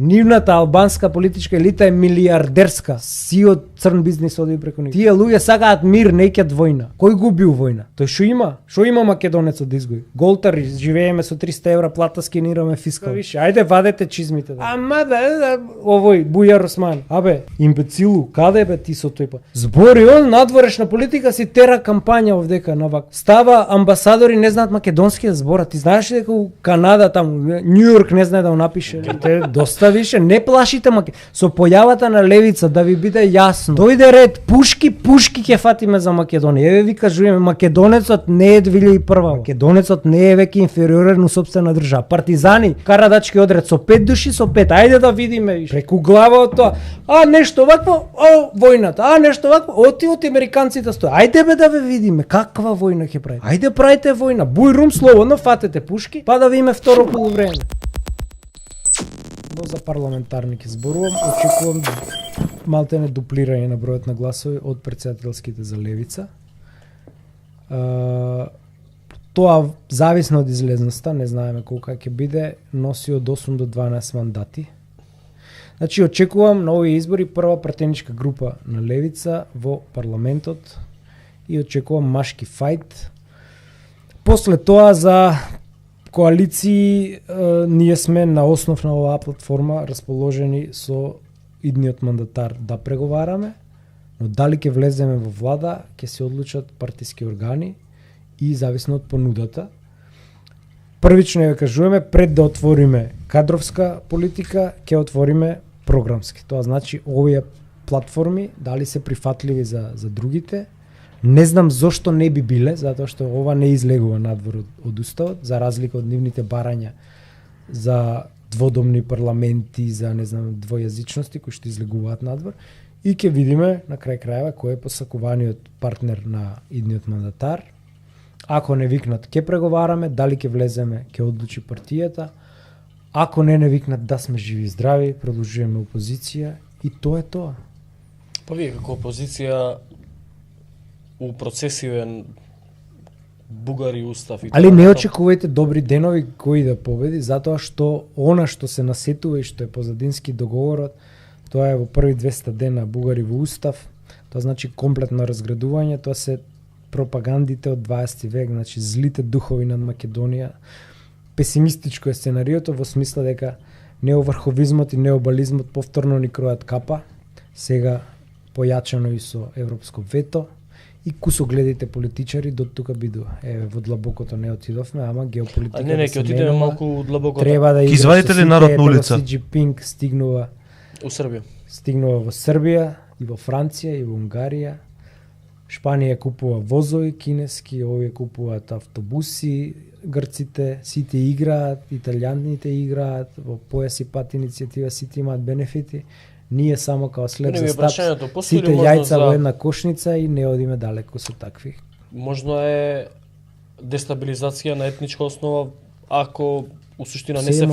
Нивната албанска политичка елита е милиардерска. Сиот црн бизнис оди преку нив. Тие луѓе сакаат мир, не ќат војна. Кој губи у војна? Тој што има? Што има македонецот да изгуби? Голтари, живееме со 300 евра плата, скенираме фискал. Више, ајде вадете чизмите. Да. Ама да, овој Бујар Осман. Абе, имбецилу, каде бе ти со тој па? Збори он надворешна политика си тера кампања овдека на вак. Става амбасадори не знаат македонски да зборат. Ти знаеш ли дека у Канада там Њујорк не знае да го напише? Те доста више не плашите со појавата на левица да ви биде јасно. Дојде ред пушки ќе фатиме за Македонија. Еве ви кажуваме, македонецот не е 2001. Македонецот не е веќе инфериорен у сопствена држава. Партизани карадачки одред со 5 души со 5. Ајде да видиме више. Преку глава од тоа. А нешто вакво, војната. А нешто вакво, оти американците стои. Ајде бе да ве видиме каква војна ќе правите. Ајде правите војна. Бујрум слободно фатете пушки, па да видиме второ полувреме. За парламентарни ќе зборувам, очекувам малтене дуплирање на бројот на гласови од претседателските за левица. Тоа зависно од излезноста, не знаеме колка ќе биде, носи од 8 до 12 мандати. Значи очекувам на овие избори прва пратеничка група на левица во парламентот и очекувам машки фајт. После тоа за коалиции ние сме на основ на оваа платформа расположени со идниот мандатар да преговараме, но дали ќе влеземе во влада ќе се одлучат партиски органи и зависно од понудата. Првично ја кажуваме пред да отвориме кадровска политика, ќе отвориме програмски. Тоа значи овие платформи дали се прифатливи за другите. Не знам зошто не би биле, затоа што ова не излегува надвор од уставот, за разлика од нивните барања за дводомни парламенти, за не знам двојазичности кои што излегуваат надвор, и ќе видиме на крај крајава кој е посакуваниот партнер на идниот мандатар. Ако не викнат ќе преговараме, дали ќе влеземе ќе одлучи партијата. Ако не викнат да сме живи и здрави, продолжуваме опозиција и тоа е тоа. Па вие како опозиција у процесивен Бугари устав и али не очекувајте добри денови кои да победи, затоа што она што се насетува и што е позадински договорот, тоа е во први 200 дена Бугари во устав, тоа значи комплетно разградување, тоа се пропагандите од 20 век, значи злите духови над Македонија. Песимистичко е сценариото во смисла дека неоврховизмот и необализмот повторно ни кројат капа, сега појачано и со европско вето. И кусогледите политичари до тука бидува. Еве во длабокото не отидовме, ама геополитика. Не, ќе отидеме малку длабокото. Треба да извадите ли народ на улица? Си Джинпинг стигнува у Србија. Стигнува во Србија и во Франција и во Унгарија. Шпанија купува возови кинески, овие купуваат автобуси, грците сите играат, италијаните играат, во појаси пат иницијатива сите имаат бенефити. Ние само као след за стап, сите јајца во една кошница и не одиме далеко со такви. Можно е дестабилизација на етничка основа ако у суштина не се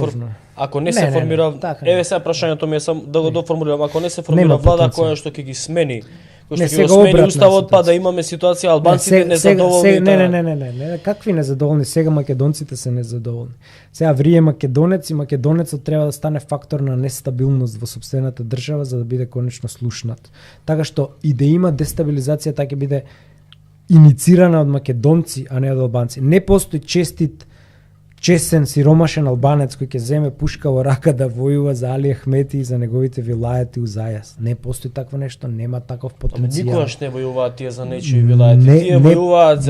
ако не се формира. Еве сега прашањето ми е само да го доформулирам, ако не се формира влада која што ќе ги смени, која што ќе го смени уставот, па да имаме ситуација албанците незадоволни. Не, какви незадоволни? Сега македонците се незадоволни. Сега врие македонец и македонецот треба да стане фактор на нестабилност во сопствената држава за да биде конечно слушнат. Така што и да има дестабилизација, така ќе биде иницирана од македонци, а не од албанци. Не постои честен, сиромашен албанец кој ќе земе пушка во рака да војува за Али Ахмети и за неговите вилајати у Зајас. Не постои такво нешто, нема таков потенцијал. Никогаш не војуваат тие за нечии вилајати. Тие војуваат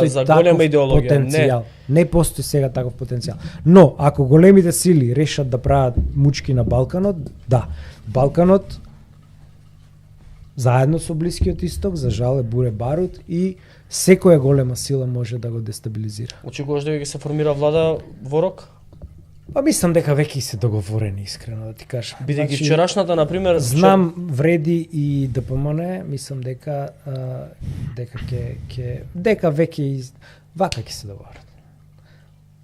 за голема идеологија. Не постои сега таков потенцијал. Но, ако големите сили решат да прават мучки на Балканот, да, Балканот заедно со Блискиот Исток, за жал е буре барут и секоја голема сила може да го дестабилизира. Очекуваш дека ќе се формира влада во рок? Па мислам дека веќе се договорени, искрено да ти кажам. Бидејќи вчерашната, на пример, знам вреди и ДПМН, мислам дека дека веќе вака ќе се договорат.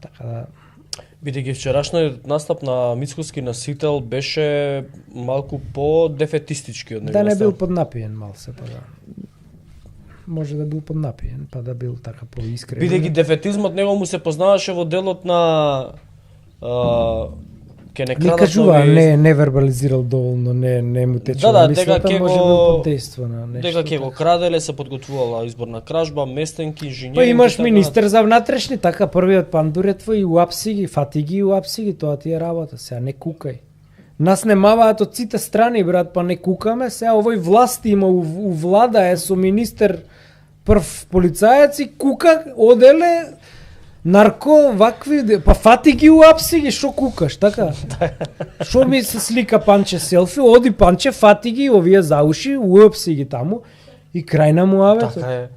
Така да бидејќи вчерашниот настап на Мицкоски на Сител беше малку по-дефетистички од него. Да не бил поднапиен мал се па да. Може да бил поднапиен, па да бил така по-искрен. Бидејќи дефетизмот него му се познаваше во делот на ке не крадат. кажува, не вербализирал доволно, не му течела мислата, може да подейства на нешто. Дека ќе го краделе, се подготвувала изборна кражба, местенки, инженери. Па имаш министер за внатрешни, така првиот пандур е твој, уапси ги, фати ги, уапси ги, тоа ти е работа, сега не кукај. Нас немаваат од сите страни, брат, па не кукаме, сега овој власти има у влада е со министер прв полицаец и кука, оделе, нарко, вакви, па фати ги уапси ги, шо кукаш, така? Шо ми се слика Панче селфи, оди Панче, фати ги, овие за уши, уапси ги таму и крај на муавето. Така е,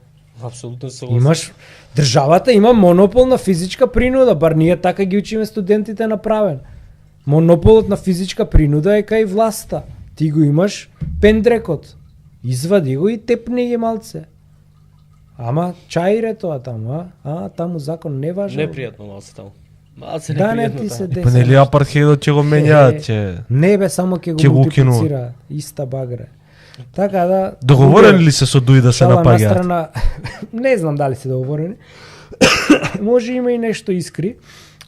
апсолутно согласен. Имаш, државата има монопол на физичка принуда, бар ние така ги учиме студентите направен. Монополот на физичка принуда е кај власта. Ти го имаш пендрекот. Извади го и тепни ги малце. Ама чаире тоа таму, таму закон не важен. Непријатно малце таму. Малце да, непријатно. Не ти се деси. Па нели апартхеидот ќе го менјаат, ќе. Не бе, само ќе го мултиплицира, иста багре. Така да. Договорени ли се со Дуи да се напаѓаат? Страна, не знам дали се договорени. Може има и нешто искри.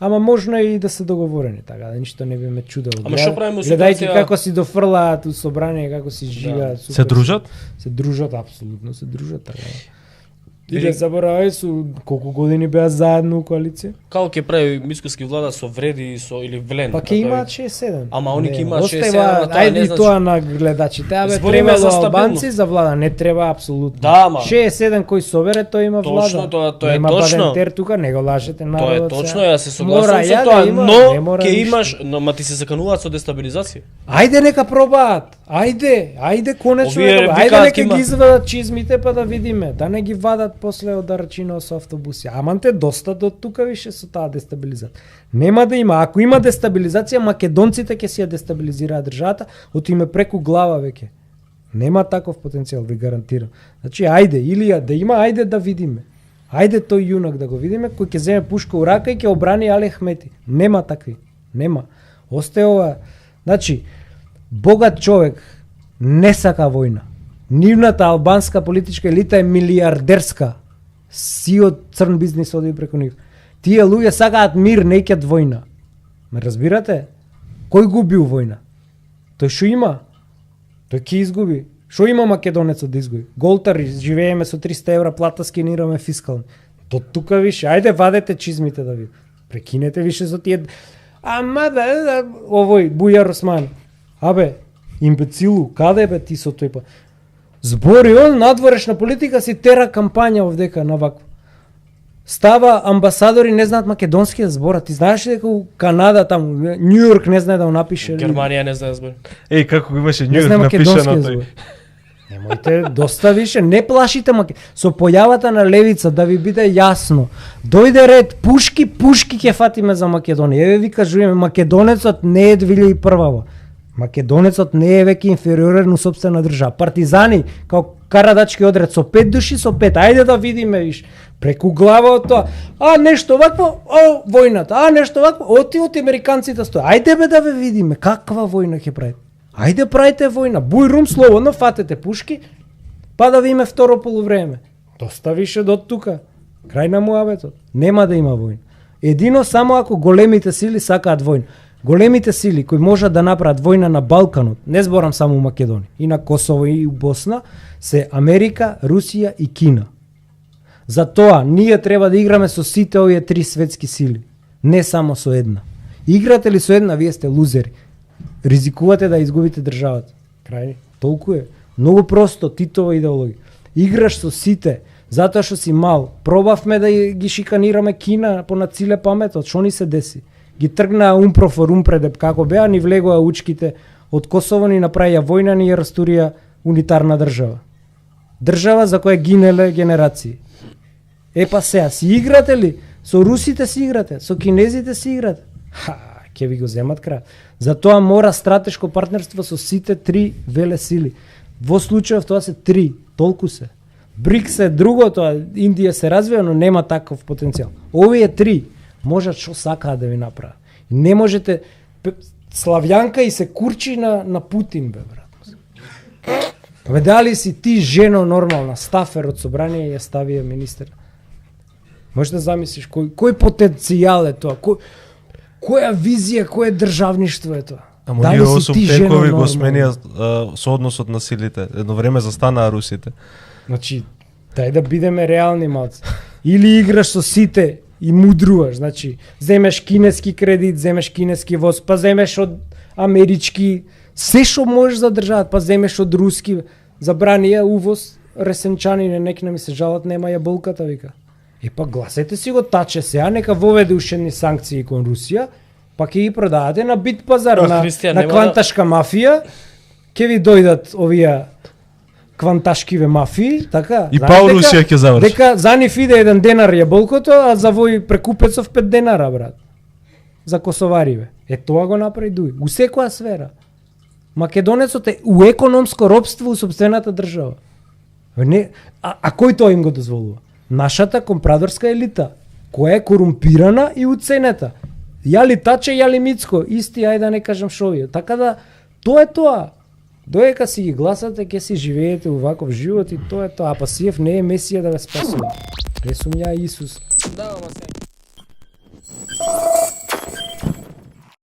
Ама можно и да се договорени, така да ништо не би ме чудело. Ама што правиме ситуација? Гледајќи како си дофрлаат у собрание, како си живеат. Да. Се дружат? Се дружат, апсолутно се дружат, така. И да заборавај со колку години беа заедно у коалиција? Како ќе прави мискоски влада со Вреди со или Влен? Па ќе имаат 6-7. Ама они ќе имаат 6-7, ајде и тоа на гледачите. Абе треба за албанци за влада, не треба апсолутно. Да, ама 6-7 кој собере, тој има влада. Точно, тоа е нема точно. Нема Бадентер тука, не го лажете народот. Тоа е точно, јас се согласувам со тоа, но ќе имаш, но ти се закануваат со дестабилизација. Ајде нека пробаат. Ајде конечно, ајде нека ги извадат чизмите па да видиме, да не ги вадат после од Арачино со автобуси. Аманте доста до тука више со таа дестабилизација. Нема да има, ако има дестабилизација, македонците ќе си ја дестабилизираат државата, од име преку глава веќе. Нема таков потенцијал, ви гарантирам. Значи ајде, или да има, ајде да видиме. Ајде тој јунак да го видиме, кој ќе земе пушка у рака и ќе обрани Али Ахмети. Нема такви. Нема. Остае ова. Значи, богат човек не сака војна. Нивната албанска политичка елита е милиардерска. Сиот црн бизнис оди преку нив. Тие луѓе сакаат мир, не ќат војна. Ме разбирате? Кој губи у војна? Тој шо има? Тој ќе изгуби. Шо има македонецот да изгуби? Голтари, живееме со 300 евра плата, скенираме фискално. До тука више, ајде вадете чизмите да ви. Прекинете више со тие. Ама да, овој Бујар Осман. Абе, имбецилу, каде бе ти со тој па? Збори он, надворешна политика си тера кампања овдека на вакво. Става амбасадори не знаат македонски да зборат. Ти знаеш дека у Канада там Њу Йорк не знае да го напише. Германија не знае да збори. Еј, како го имаше Њу Йорк напишано тој. Немојте, доста више, не плашите со појавата на левица да ви биде јасно. Дојде ред, пушки ќе фатиме за Македонија. Еве ви кажуваме, македонецот не е 2001-во. Македонецот не е веќе инфериорен у сопствена држава. Партизани, као Карадачки одред со 5 души, со 5. Ајде да видиме, виш. Преку глава од тоа. Нешто вакво, војната. Нешто вакво, оти американците стои. Ајде бе да ве видиме, каква војна ќе правите. Ајде правите војна. Бујрум слободно, фатете пушки, па да видиме второ полувреме. Доста више до тука. Крај на муабетот. Нема да има војна. Едино само ако големите сили сакаат војна. Големите сили кои можат да направат војна на Балканот, не зборам само у Македонија, и на Косово и у Босна, се Америка, Русија и Кина. Затоа ние треба да играме со сите овие три светски сили, не само со една. Играте ли со една, вие сте лузери. Ризикувате да изгубите државата. Крај, толку е. Многу просто, Титова идеологија. Играш со сите, затоа што си мал. Пробавме да ги шиканираме Кина по нациле паметот, што ни се деси? Ги тргнаа умпрофор умпредеп како беа, ни влегоа учките од Косово, ни направија војна, ни ја растурија унитарна држава. Држава за која гинеле генерации. Па сега, си играте ли? Со русите си играте, со кинезите си играте. Ќе ви го земат крај. Затоа мора стратешко партнерство со сите три веле сили. Во случајов тоа се три, толку се. БРИКС е друго, тоа Индија се развива, но нема таков потенцијал. Овие три можат што сакаат да ви направат. Не можете Славјанка и се курчи на Путин, бе, брат. Бе, дали си ти жено нормална, стафер од собрание и ја ставија министер? Можеш да замислиш кој потенцијал е тоа? Која визија, кое државништво е тоа? Ама ние 8 текови го сменија со односот на силите. Едно време застанаа русите. Значи, дај да бидеме реални малци. Или играш со сите и мудруваш, значи, земеш кинески кредит, земеш кинески воз, па земеш од амерички, се што можеш за државата, па земеш од руски, забрани ја увоз, ресенчанине, некина ми се жалат, нема ја болката, вика. Па гласете си го таче сега, нека воведе ушедни санкции кон Русија, па ќе ги продавате на бит пазар, на кванташка мафија, ќе ви дојдат овие кванташкиве мафии, така? И па Русија ќе заврши. Дека за нив иде 1 денар јаболкото, а за вој прекупецов 5 денара, брат. За косовариве. Тоа го направи Дуј. У секоја сфера. Македонецот е у економско робство у сопствената држава. Не, а кој тоа им го дозволува? Нашата компрадорска елита, која е корумпирана и уценета. Јали Таче, јали Мицко, исти, ајде да не кажам шовија. Така да, тоа е тоа. Доека си ги гласате, ќе си живеете уваков живот и тоа е тоа. А па Сиев не е Месија да ве спасува. Ресум ја Исус. Да, ама